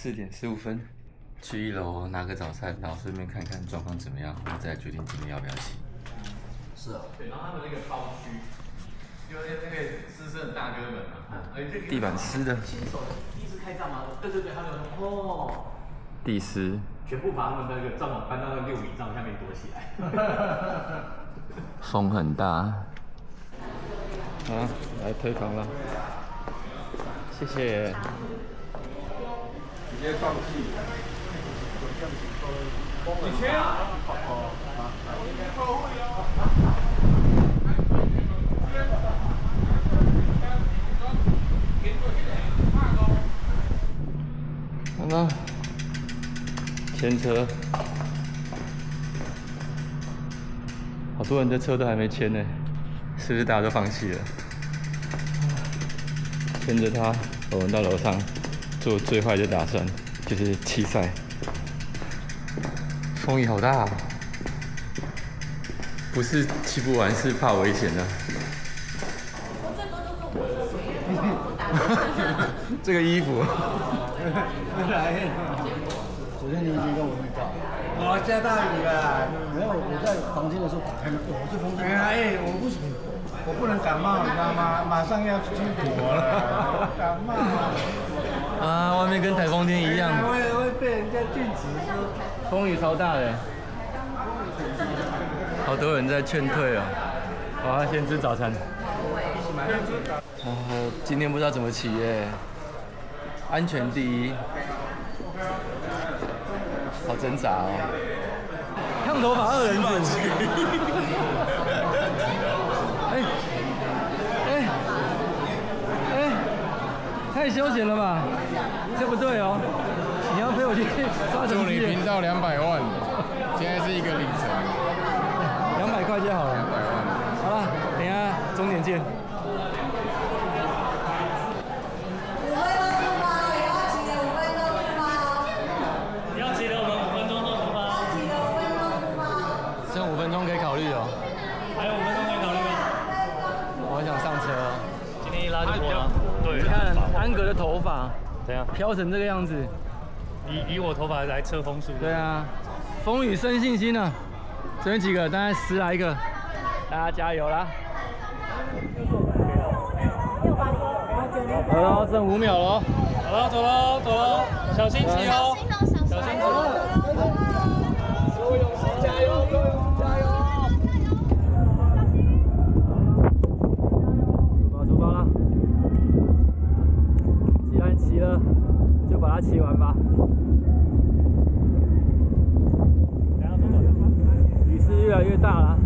4:15，去1楼拿个早餐，然后顺便看看状况怎么样，我们再决定今天要不要骑。是啊。对，然后他们那个包区，因为那个是很大哥们嘛，地板湿的。新手第一次开帐吗？对，他们地湿。全部把他们那个帐篷搬到那个6米帐下面躲起来。风很大。好，来推房了，谢谢。直接放弃。你去啊？看到牵车，好多人的车都还没牵呢，是不是大家都放弃了？牵着它，我们到楼上做最坏的打算，就是弃赛。风雨好大啊！不是骑不完，是怕危险的。这个衣服。昨天你已经跟我预告，哇，下大雨了。没有，我在房间的时候打开门，我这风景。我不行，我不能感冒，你知道吗？马上要出国了，感冒。啊，外面跟台风天一样。会被人家禁止说。风雨超大的，好多人在劝退哦。我要先吃早餐。今天不知道怎么骑耶，安全第一。好挣扎哦！烫头发2人组。太休闲了吧？这不对哦！你要陪我去刷成绩。祝你频道200万，现在是一个里程。200块就好了。200万。好了，等一下终点见。可以考虑哦，还有5分钟可以考虑吗？我想上车。今天一拉就过了。对，你看安格的头发怎样？飘成这个样子。以我头发来测风速。对啊，风雨生信心啊！这边几个，大概10来个，大家加油啦！好了，剩5秒了。好了，走喽，小心骑哦，小心走。所有勇士加油！出发了！既然骑了，就把它骑完吧。雨势越来越大了。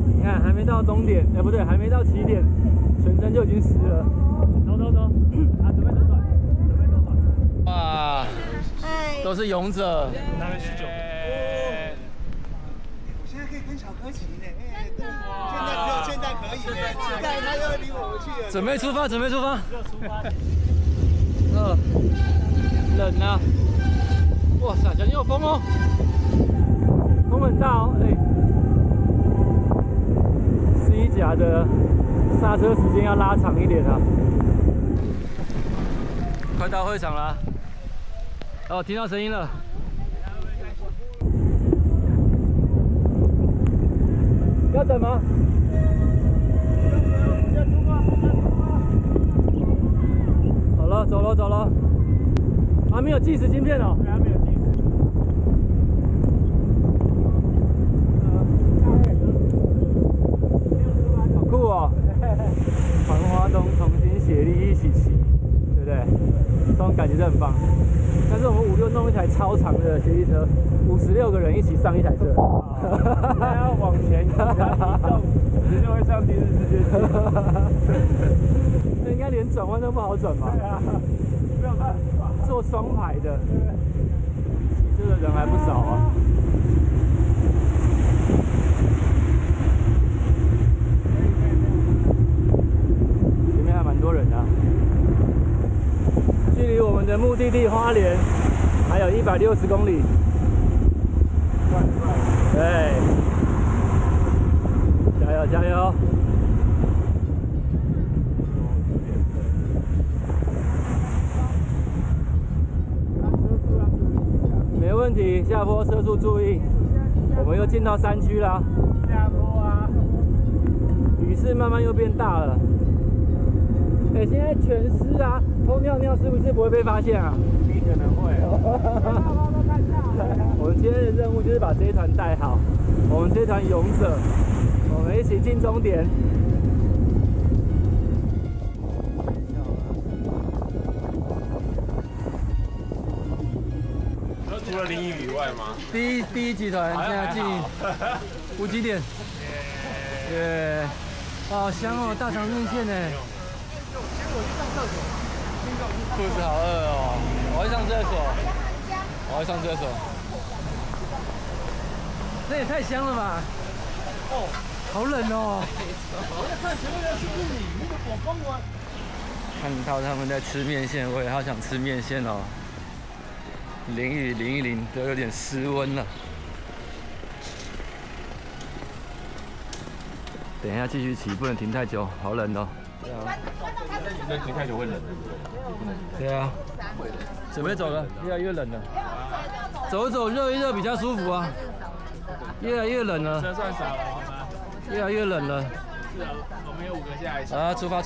你看，还没到终点，不对，还没到起点，全身就已经湿了。走，啊，准备左转。哇！都是勇者。大概19。我现在可以跟小哥骑呢，现在可以呢，现在他又离我们去了。准备出发。冷啊！哇塞，小心有风哦，风很大哦。C 甲的刹车时间要拉长一点啊。快到会场了。哦，听到声音了。要等吗？走了。啊，没有计时晶片哦。还没有计时。好酷哦！环花东同心协力一起骑，对不对？这种感觉就很棒。但是我们5、6弄一台超长的学习车，56个人一起上一台车。还要往前，你就会上第4世界纪录。那应该连转弯都不好转吧？对啊，没有办法。做双排的，骑车的人还不少啊。前面还蛮多人的。距离我们的目的地花莲还有160公里。对，加油！问题，下坡车速注意。我们又进到山区啦。下坡啊！雨势慢慢又变大了。现在全湿啊，偷尿尿是不是不会被发现啊？你可能会哦。我们今天的任务就是把这一团带好。我们这一团勇者，我们一起进终点。除了淋雨以外吗？第一集团现在进补给点。耶，好香哦，大肠面线呢。肚子好饿哦，我要上厕所。这也太香了吧！哦，好冷哦。看到他们在吃面线，我也好想吃面线哦。淋雨淋一淋，都有点失温了。等一下继续骑，不能停太久，好冷哦。那停太久会冷。对啊，准备走了，越来越冷了。走一走，热一热比较舒服啊。越来越冷了。车算少了好吗？越来越冷了。是啊，我们有5个下来。啊，出发！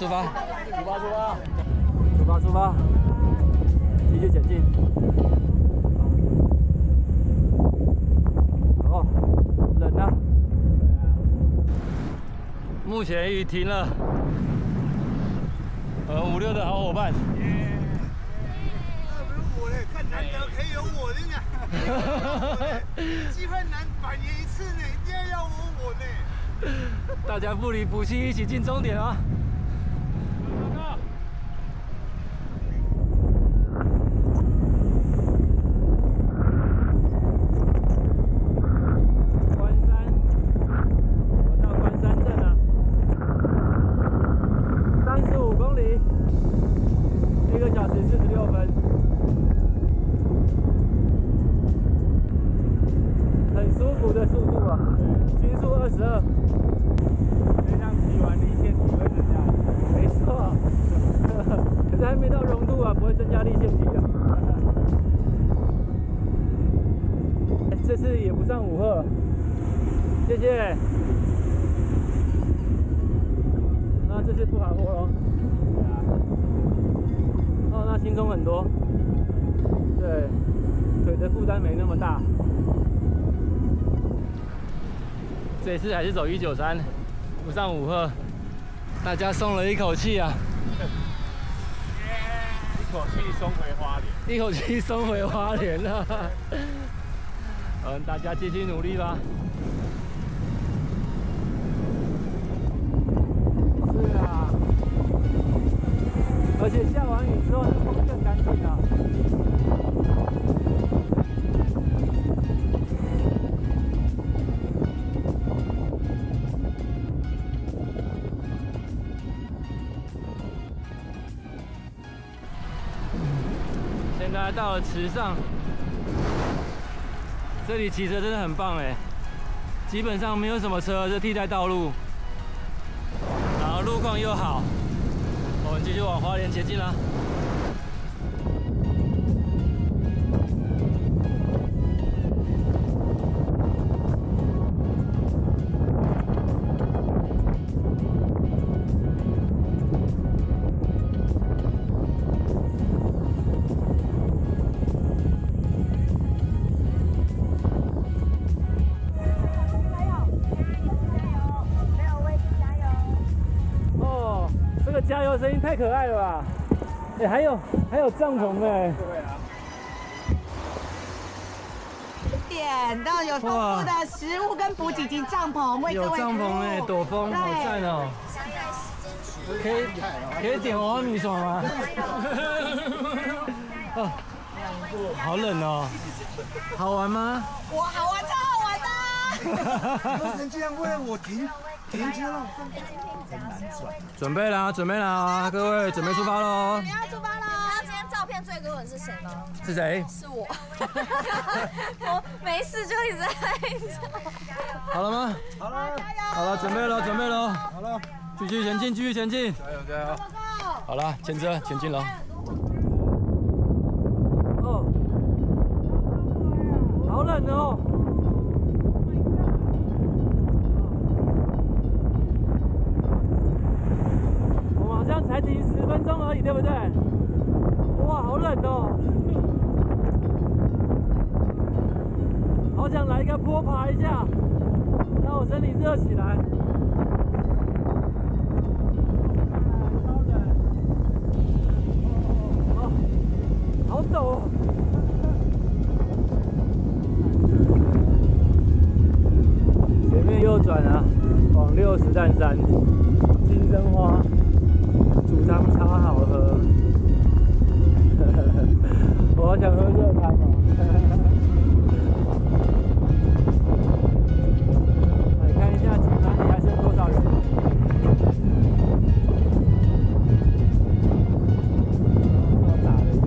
继续前进。哦，冷啊！目前雨停了。5、6的好伙伴。我嘞，看难得可以有我的呢，机会难100年1次呢，一定要我呢。大家不离不弃，一起进终点啊！关山，我到关山镇了，35公里，1个小时46分。很舒服的速度啊，均速22。就像骑完力线体会增加。没错，可是还没到融度啊，不会增加力线体啊。这次也不上5赫，谢谢。那这次不爬坡咯。哦，那轻松很多。对，腿的负担没那么大。这次还是走193，不上5赫，大家松了一口气啊！一口气松回花莲。一口气松回花莲了。大家继续努力吧。是啊，而且下完雨之后，风更干净啊。现在到了池上，这里骑车真的很棒哎，基本上没有什么车是替代道路，然后路况又好，我们继续往花莲前进啦。加油声音太可爱了吧！还有帐篷哎，点到有丰富的食物跟补给及帐篷，为各位有帐篷哎，躲风好赞哦！可以点欧米爽吗？哦，好冷哦，好玩吗？我好玩，超好玩的。有人竟然为了我停车了，准备啦，各位准备出发喽！我们要出发喽！今天照片最多人是谁呢？是谁？是我。我没事就一直在拍照。好了吗？好了，好了，准备喽！好了，继续前进！加油！好了，前车前进喽！哦，才停10分钟而已，对不对？哇，好冷哦！好想来一个坡爬一下，让我身体热起来。超冷！哦，好陡哦！前面右转啊，往6实战山，金针花煮汤超好喝。我好想喝热汤哦。来看一下集团里还剩多少人。打了一个。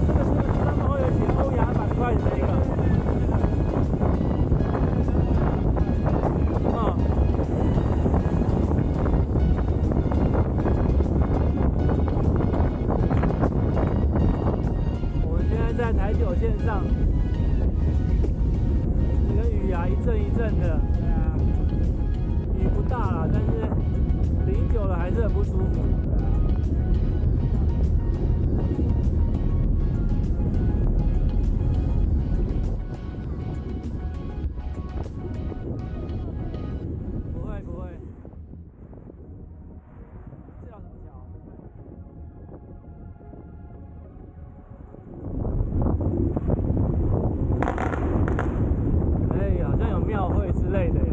这个是不是他们会有写欧亚板块的那个？在台九线上，这个雨啊一阵一阵的，对啊，雨不大啦，但是淋久了还是很不舒服。不会不会，这叫什么桥？好像有庙会之类的耶。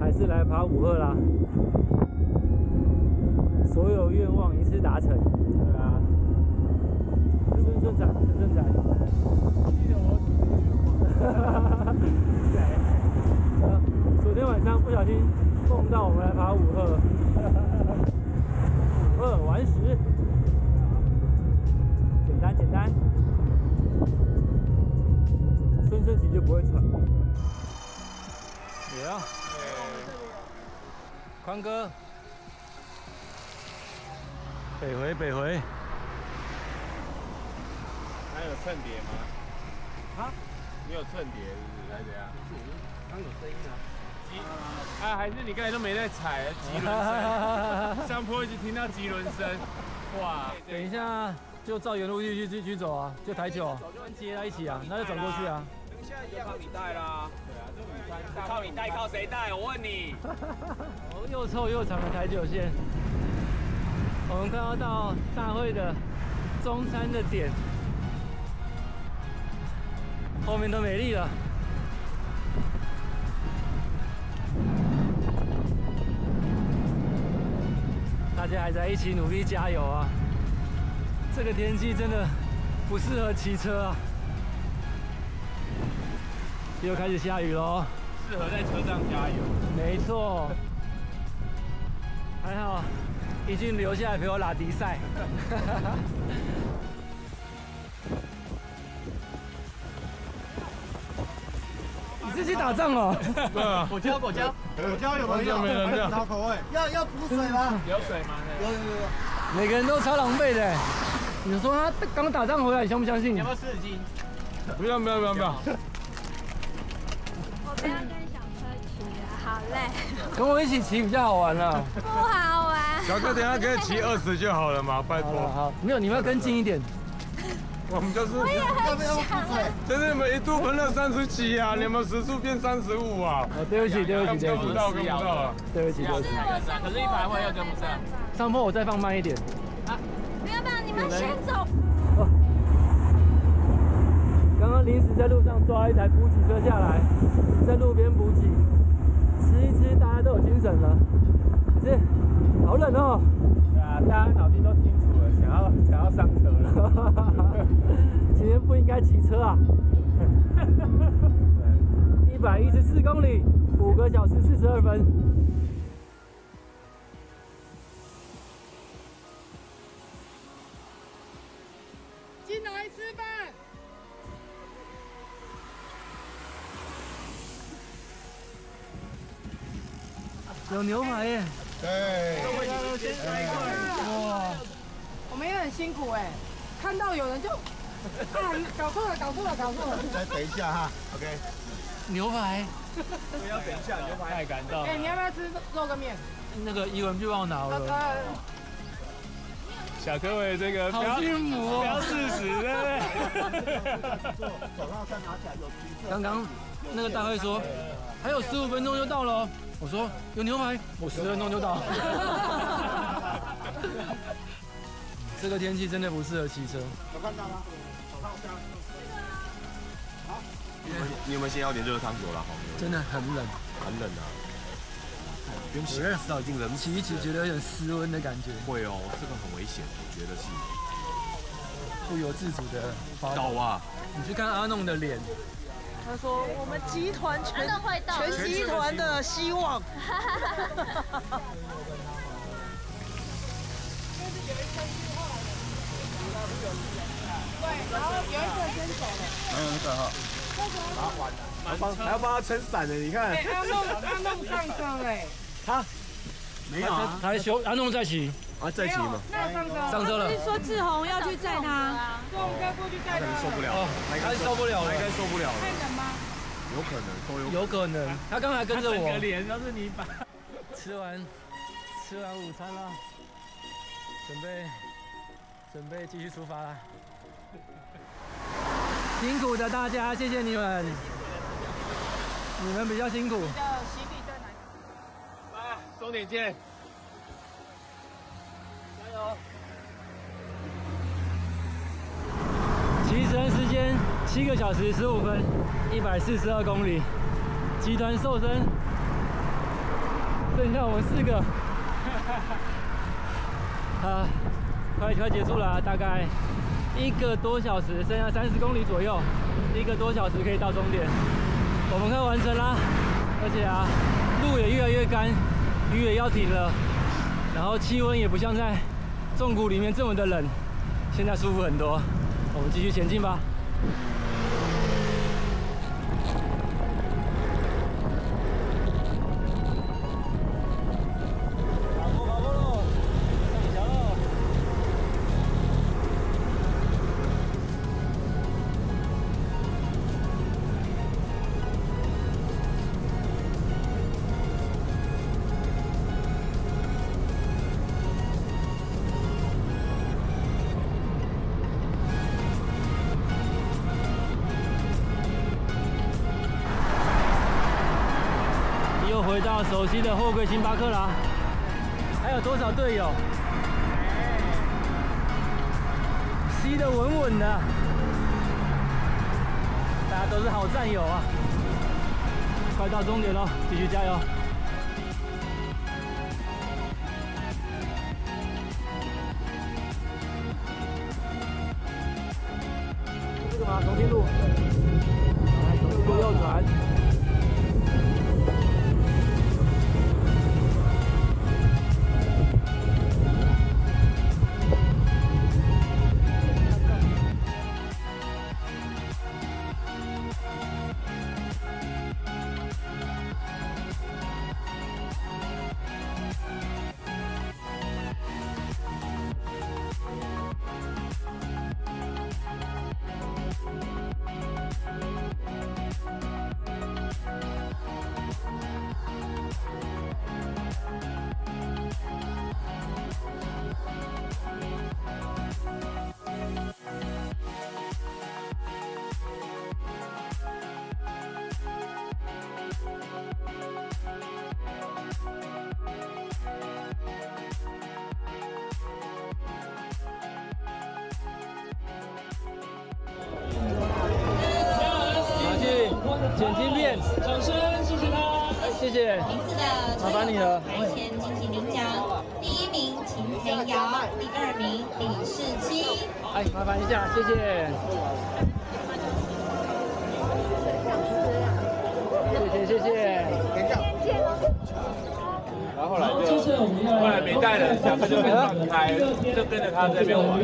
还是来爬5鹤啦，所有愿望一次达成。对啊，顺仔。昨天晚上不小心梦到我们来爬5鹤，5鹤完食，简单，顺体就不会喘。有啊，宽哥，北回。还有蹭碟吗？啊？你有蹭碟是不是？还是怎样？刚有声音啊。还是你刚才都没在踩棘轮声，上坡一直听到棘轮声，哇！等一下就照原路去走啊，就台九接在一起啊，那就转过去啊。等一下就靠你带啦。对啊，这午餐靠你带，靠谁带？我问你。又臭又长的台九线，我们快要到大会的中山的点，后面都没力了。大家还在一起努力加油啊！这个天气真的不适合骑车啊！又开始下雨喽，适合在车上加油。没错，还好一俊留下来陪我拉迪赛。你是去打仗哦？对啊，果胶有没有？没人好口味。要补水吗？有水吗？有。每个人都超狼狈的。你说他刚打仗回来，你相不相信？要不要4斤？不要。我不要跟小车骑了，好累。跟我一起骑比较好玩啊。不好玩。小哥，等下可以骑20就好了嘛，拜托。好，没有，你们要跟近一点。我们就是，我也很想啊。就是你们一度喷了30几啊，你们时速变35啊。对不起。跟不到啊。对不起。可是一排会又跟不上。上坡我再放慢一点。不要，你们先走。刚刚临时在路上抓一台补给车下来，在路边补给，吃一吃，大家都有精神了。可是好冷哦。对啊，大家脑筋都清楚了，想要上车了。今天不应该骑车啊。114公里，5个小时42分。进来吃饭。有牛排耶！对。哇，我们也很辛苦哎，看到有人就搞错了。再等一下哈 ，OK。牛排，我要等一下，牛排太感动。哎，你要不要吃肉跟面？那个怡文去帮我拿了。小柯伟这个好幸福哦！不要事实，对不对？手上再拿起来有橘色。刚刚那个大会说还有15分钟就到了，我说有牛排，我10分钟就到。这个天气真的不适合骑车。有看到吗？手上这样。好。你有没有先要点热汤？有啦，真的很冷，很冷啊。不用洗，知道已经冷骑一骑觉得有点失温的感觉。会哦，这个很危险，我觉得是。不由自主的滑倒啊！你去看阿弄的脸。他说我们集团全集团的希望。对，然后有一个先走了。还有那个哈。还要帮他撑伞呢，你看。阿弄上车哎。他没有啊，他修阿弄在骑啊，在骑嘛。上车了。是说志宏要去载他，所以我们该过去载他。受不了，他受不了了，应该受不了了。太冷吗？有可能，都有可能。他刚才跟着我。整个脸都是泥巴。吃完午餐了，准备继续出发了。辛苦的大家，谢谢你们，你们比较辛苦。你的行李在哪里？啊，终点见。加油！骑乘时间7个小时15分，142公里，集团瘦身，剩下我们4个。啊，快结束了，大概1个多小时，剩下30公里左右，1个多小时可以到终点。我们快完成啦，而且啊，路也越来越干，雨也要停了，然后气温也不像在纵谷里面这么的冷，现在舒服很多。我们继续前进吧。回到熟悉的货柜星巴克啦，还有多少队友？吸得稳稳的，大家都是好战友啊！快到终点了，继续加油！这个吗？重庆路，重庆路右转。剪晶片，掌声，谢谢他，谢谢，麻烦你了。台前进行领奖，第1名秦培瑶，第2名李世清。哎，麻烦一下，谢谢。谢谢。然后后来没带了，下课就跟他开，就跟着他这边玩。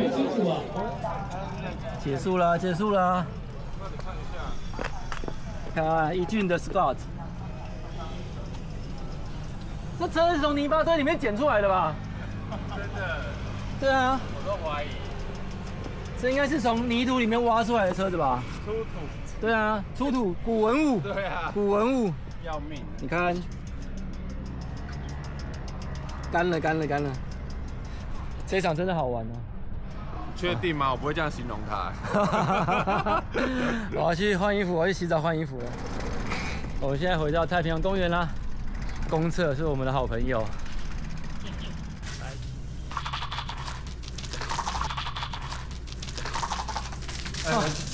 结束了。看啊，一俊的 spot。这车是从泥巴堆里面捡出来的吧？真的。对啊，我都怀疑。这应该是从泥土里面挖出来的车子吧？出土。对啊，出土古文物。对啊。古文物。要命！你看，干了。这一场真的好玩哦。确定吗？我不会这样形容它。我要去换衣服，我要去洗澡换衣服了。我现在回到太平洋公园啦。公厕是我们的好朋友。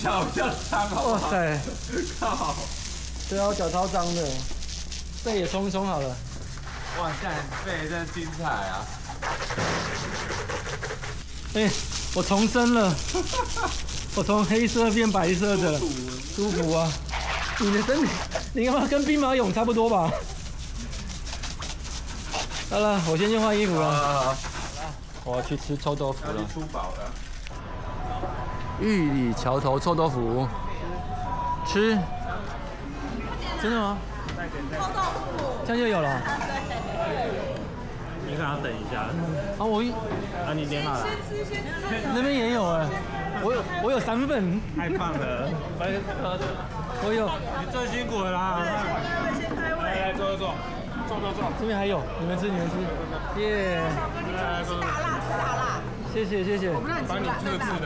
脚比较脏，好不好？哇塞！靠！对啊，我脚超脏的，背也冲好了。哇，现在背真的精彩啊！哎，我重生了，我从黑色变白色的，舒服啊！你的身体，你干嘛跟兵马俑差不多吧？好了，我先去换衣服了。我要去吃臭豆腐了。出饱了。玉里桥头臭豆腐，吃。真的吗？臭豆腐。这样就有了。你可能要等一下。啊，你点好了？那边也有哎，我有3份。太棒了！我有。你最辛苦了啦！来，坐。这边还有，你们吃。耶！来，坐。吃打辣。谢谢。帮你特制的，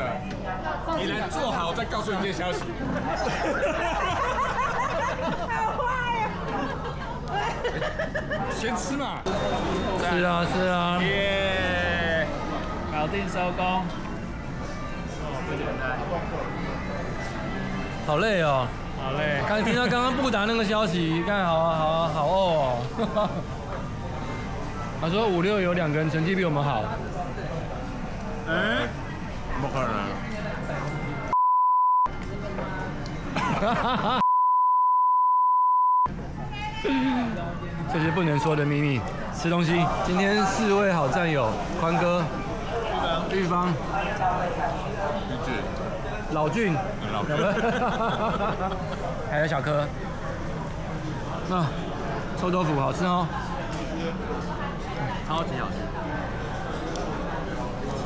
你来做好再告诉你这些消息。太坏了！先吃嘛。是啊。耶！搞定收工。不简单。好累哦。好累。刚听到刚刚布达那个消息，看好哦。他说5、6有2个人成绩比我们好。怎么可能？这是不能说的秘密。吃东西，今天4位好战友：宽哥、玉芳、老俊，还有小柯。那臭豆腐好吃哦，超级好吃。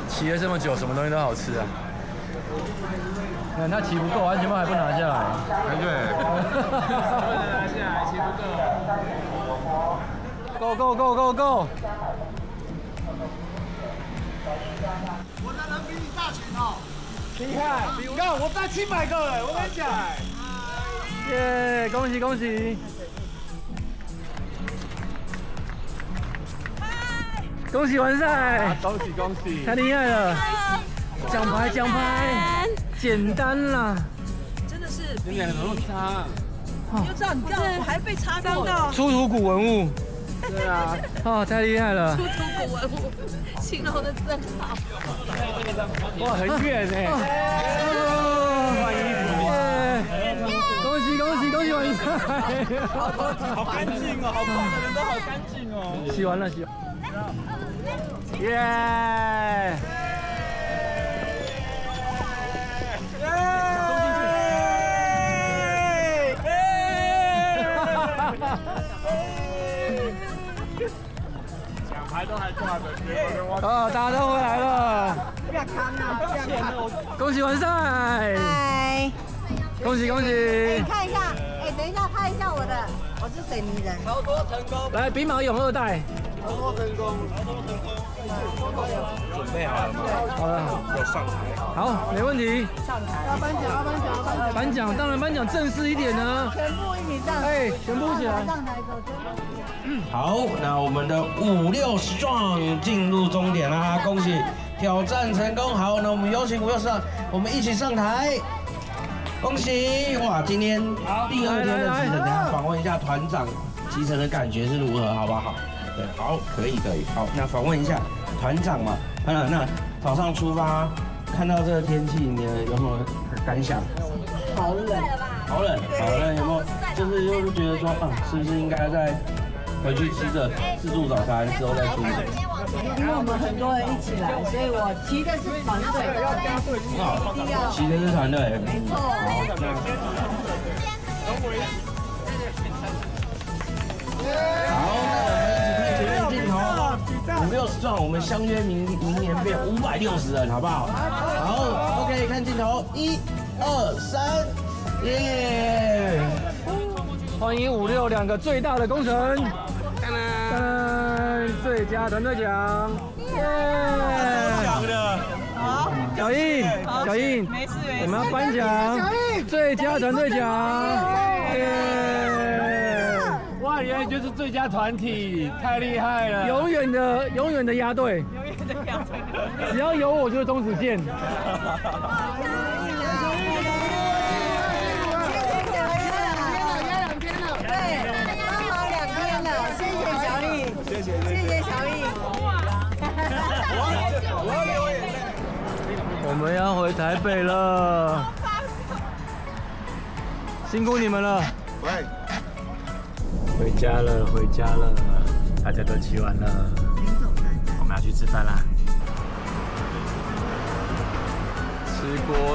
骑了这么久，什么东西都好吃啊！看他骑不够，安全帽还不拿下来。对。不能拿下来，骑不够。Go！ 我的人比你大群哦。厉害！你看我带700个哎，我跟你讲。耶！恭喜！恭喜完赛！恭喜！太厉害了！奖牌，简单啦。真的是。你们2个那么差。你就知道你这样还被擦到。出土古文物。对啊。太厉害了！出土古文物，形容的真好。哇，很远哎！换衣服。恭喜完赛！好干净哦，好棒的人都好干净哦。洗完了。耶！奖牌都还挂着，大家都回来了。不要扛啊！恭喜完赛！嗨，恭喜！看一下，等一下拍一下我的，我是水泥人。超多成功。来，兵马俑2代。准备好了吗？好了，我上台。好，没问题。上台。要颁奖，当然颁奖正式一点呢。全部一起上。全部起来。上台走，全部。好，那我们的5、6 strong 进入终点啦，恭喜挑战成功。好，那我们有请5、6 strong，我们一起上台。恭喜！哇，今天第2天的骑乘，等下访问一下团长骑乘的感觉是如何，好不好？对，好，可以。好，那访问一下团长嘛。那早上出发，看到这个天气，你有没有感想？好冷。好冷，有没有？就是觉得说，是不是应该再回去吃着自助早餐之后再出门？因为我们很多人一起来，所以我骑的是团队，很好，骑的是团队，没错。好，那我们一起50撞，我们相约明年变560人，好不好？好 ，OK， 看镜头，1、2、3，耶！欢迎56两个最大的功臣，最佳团队奖，耶！讲的，好，小印，没事，我们要颁奖最佳团队奖，耶！哇，原来就是最佳团体，太厉害了！永远的压队，只要有我就是中子健。谢谢小丽。我们要回台北了，辛苦你们了。喂，回家了，大家都骑完了，我们要去吃饭啦。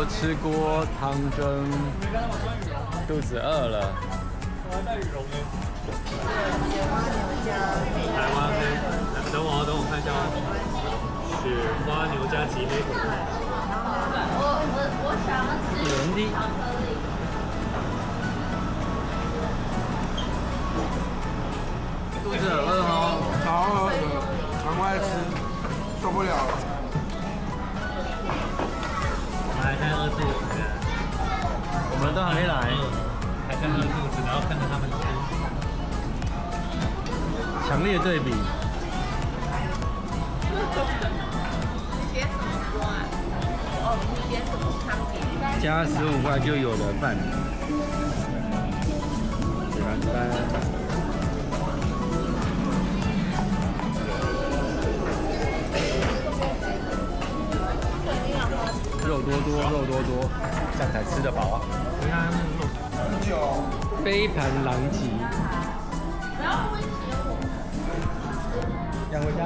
吃锅，汤蒸，肚子饿了。台湾飞，等我看一下哦。雪花牛加吉美骨。原地。肚子很饿哦。超饿的，赶快吃，受不了了。我们还在饿肚子，我们都还没来，还在饿肚子，然后看着他们吃。强烈对比。加15块就有了饭。肉多多，这样才吃得饱啊！杯盘狼藉。养回家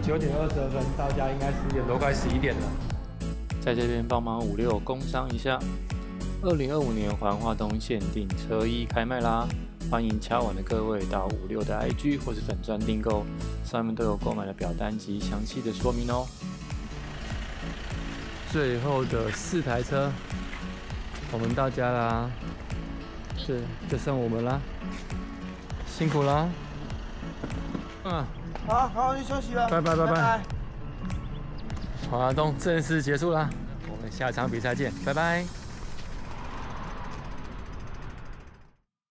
9点22分到家，应该10点多，快11点了。在这边帮忙56工商一下，2025年环化东限定车衣开卖啦！欢迎敲碗的各位到56的 IG 或是粉专订购，上面都有购买的表单及详细的说明哦。最后的4台车，我们到家啦，就剩我们啦，辛苦啦。好好去休息了，拜拜。华东正式结束啦，我们下场比赛见，拜拜。